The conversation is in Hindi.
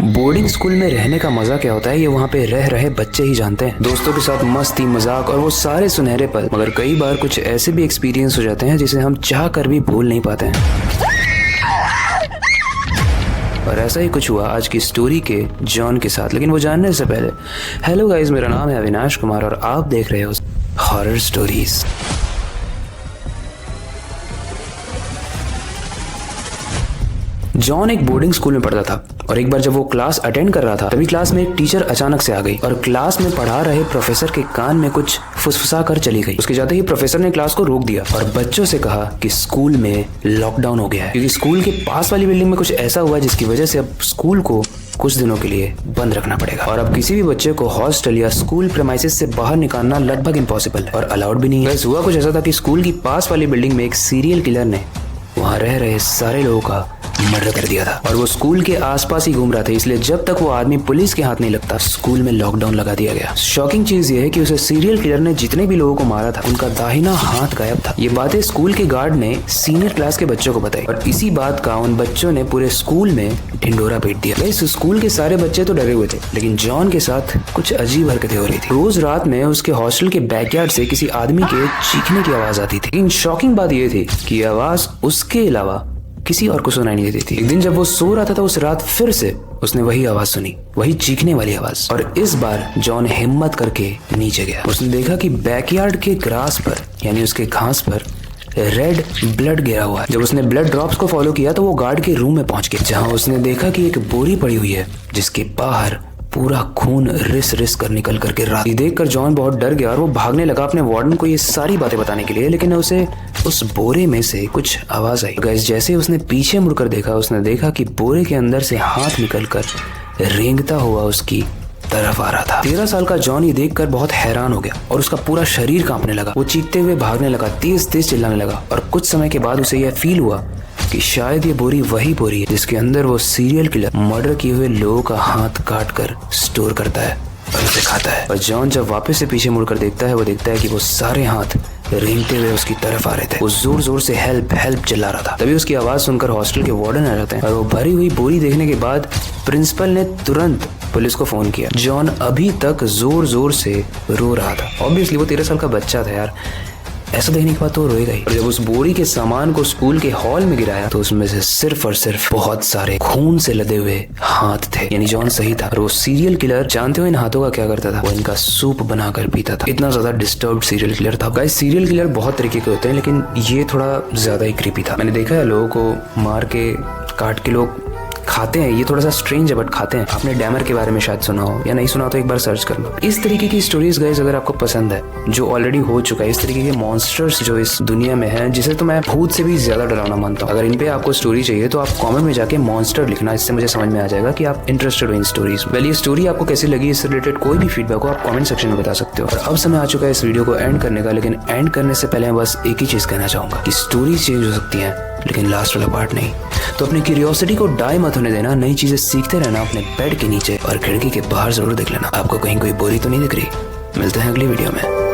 बोर्डिंग स्कूल में रहने का मजा क्या होता है ये वहाँ पे रह रहे बच्चे ही जानते हैं। दोस्तों के साथ मस्ती मजाक और वो सारे सुनहरे पल, मगर कई बार कुछ ऐसे भी एक्सपीरियंस हो जाते हैं जिसे हम चाह कर भी भूल नहीं पाते हैं। और ऐसा ही कुछ हुआ आज की स्टोरी के जॉन के साथ। लेकिन वो जानने से पहले, हेलो गाइस, मेरा नाम है अविनाश कुमार और आप देख रहे हो हॉरर स्टोरीज। जॉन एक बोर्डिंग स्कूल में पढ़ता था और एक बार जब वो क्लास अटेंड कर रहा था तभी क्लास में एक टीचर अचानक से आ गई और क्लास में पढ़ा रहे प्रोफेसर के कान में कुछ फुसफुसा कर चली गई। उसके जाते ही प्रोफेसर ने क्लास को रोक दिया और बच्चों से कहा कि स्कूल में लॉकडाउन हो गया है, क्योंकि स्कूल के पास वाली बिल्डिंग में कुछ ऐसा हुआ जिसकी वजह से अब स्कूल को कुछ दिनों के लिए बंद रखना पड़ेगा और अब किसी भी बच्चे को हॉस्टल या स्कूल प्रेमाइसिस से बाहर निकालना लगभग इम्पॉसिबल है और अलाउड भी नहीं है। बस हुआ कुछ ऐसा था कि स्कूल की पास वाली बिल्डिंग में एक सीरियल किलर ने वहाँ रह रहे सारे लोगों का मर्डर कर दिया था और वो स्कूल के आसपास ही घूम रहा था, इसलिए जब तक वो आदमी पुलिस के हाथ नहीं लगता स्कूल में लॉकडाउन लगा दिया गया। शॉकिंग चीज ये है कि उसे सीरियल किलर ने जितने भी लोगों को मारा था उनका दाहिना हाथ गायब था। ये बातें स्कूल के गार्ड ने सीनियर क्लास के बच्चों को बताई और इसी बात का उन बच्चों ने पूरे स्कूल में ढिंडोरा पीट दिया। इस स्कूल के सारे बच्चे तो डरे हुए थे, लेकिन जॉन के साथ कुछ अजीब हरकतें हो रही थी। रोज रात में उसके हॉस्टल के बैकयार्ड से किसी आदमी के चीखने की आवाज आती थी, लेकिन शॉकिंग बात यह थी कि ये आवाज उसके अलावा किसी और को सुनाई नहीं देती थी। एक दिन जब वो सो रहा था तो उस रात फिर से उसने वही आवाज सुनी, वही चीखने वाली आवाज, और इस बार जॉन हिम्मत करके नीचे गया। उसने देखा कि बैकयार्ड के ग्रास पर यानी उसके घास पर रेड ब्लड गिरा हुआ है। जब उसने ब्लड ड्रॉप्स को फॉलो किया तो वो गार्ड के रूम में पहुंच गया, जहां उसने देखा कि एक बोरी पड़ी हुई है जिसके बाहर पूरा खून रिस रिस कर निकल करके रहा। ये देखकर जॉन बहुत डर गया और वो भागने लगा अपने वार्डन को ये सारी बातें बताने के लिए, लेकिन उसे उस बोरे में से कुछ आवाज आई। गाइस, जैसे उसने पीछे मुड़कर देखा, उसने देखा कि बोरे के अंदर से हाथ निकलकर रेंगता हुआ उसकी तरफ आ रहा था। 13 साल का जॉन ये देखकर बहुत हैरान हो गया और उसका पूरा शरीर कांपने लगा। वो चीखते हुए भागने लगा, तेज तेज चिल्लाने लगा और कुछ समय के बाद उसे यह फील हुआ कि शायद ये बोरी वही बोरी है जिसके अंदर वो सीरियल किलर मर्डर किए हुए लोगों का हाथ काट कर स्टोर करता है और उसे खाता है। और जॉन जब वापस से पीछे मुड़कर देखता है, वो देखता है कि वो सारे हाथ रेंगते हुए उसकी तरफ आ रहे थे। वो जोर जोर से हेल्प हेल्प चिल्ला रहा था। तभी उसकी आवाज सुनकर हॉस्टल के वार्डन आ जाते हैं और वो भरी हुई बोरी देखने के बाद प्रिंसिपल ने तुरंत पुलिस को फोन किया। जॉन अभी तक जोर जोर से रो रहा था। ऑब्वियसली वो 13 साल का बच्चा था यार, ऐसा देखने के बाद तो रोएगा ही। और जब उस बोरी के सामान को स्कूल के हॉल में गिराया तो उसमें से सिर्फ और सिर्फ बहुत सारे खून से लदे हुए हाथ थे। यानी जॉन सही था और वो सीरियल किलर जानते हुए इन हाथों का क्या करता था, वो इनका सूप बनाकर पीता था। इतना ज्यादा डिस्टर्ब्ड सीरियल किलर था। गाइस, सीरियल किलर बहुत तरीके के होते हैं, लेकिन ये थोड़ा ज्यादा ही क्रीपी था। मैंने देखा है लोगों को मार के काट के लोग खाते हैं, ये थोड़ा सा स्ट्रेंज है बट खाते हैं। आपने डैमर के बारे में शायद सुना हो, या नहीं सुना तो एक बार सर्च कर लो। इस तरीके की स्टोरीज गाइस अगर आपको पसंद है, जो ऑलरेडी हो चुका है, इस तरीके के मॉन्स्टर्स जो इस दुनिया में हैं, जिसे तो मैं भूत से भी ज्यादा डरावना मानता हूँ, अगर इन पे आपको स्टोरी चाहिए तो आप कमेंट में जाके मॉन्स्टर लिखना। इससे मुझे समझ में आ जाएगा कि आप इंटरेस्टेड हो इन स्टोरीज। वेल, ये स्टोरी आपको कैसी लगी, इससे रिलेटेड कोई भी फीडबैक हो आप कमेंट सेक्शन में बता सकते हो। और अब समय आ चुका है इस वीडियो को एंड करने का, लेकिन एंड करने से पहले मैं बस एक ही चीज कहना चाहूंगा कि स्टोरीज चेंज हो सकती है लेकिन लास्ट वाला पार्ट नहीं। तो अपनी क्यूरियोसिटी को डाई मत होने देना, नई चीजें सीखते रहना अपने बेड के नीचे और खिड़की के बाहर जरूर देख लेना आपको कहीं कोई बोरी तो नहीं दिख रही। मिलते हैं अगली वीडियो में।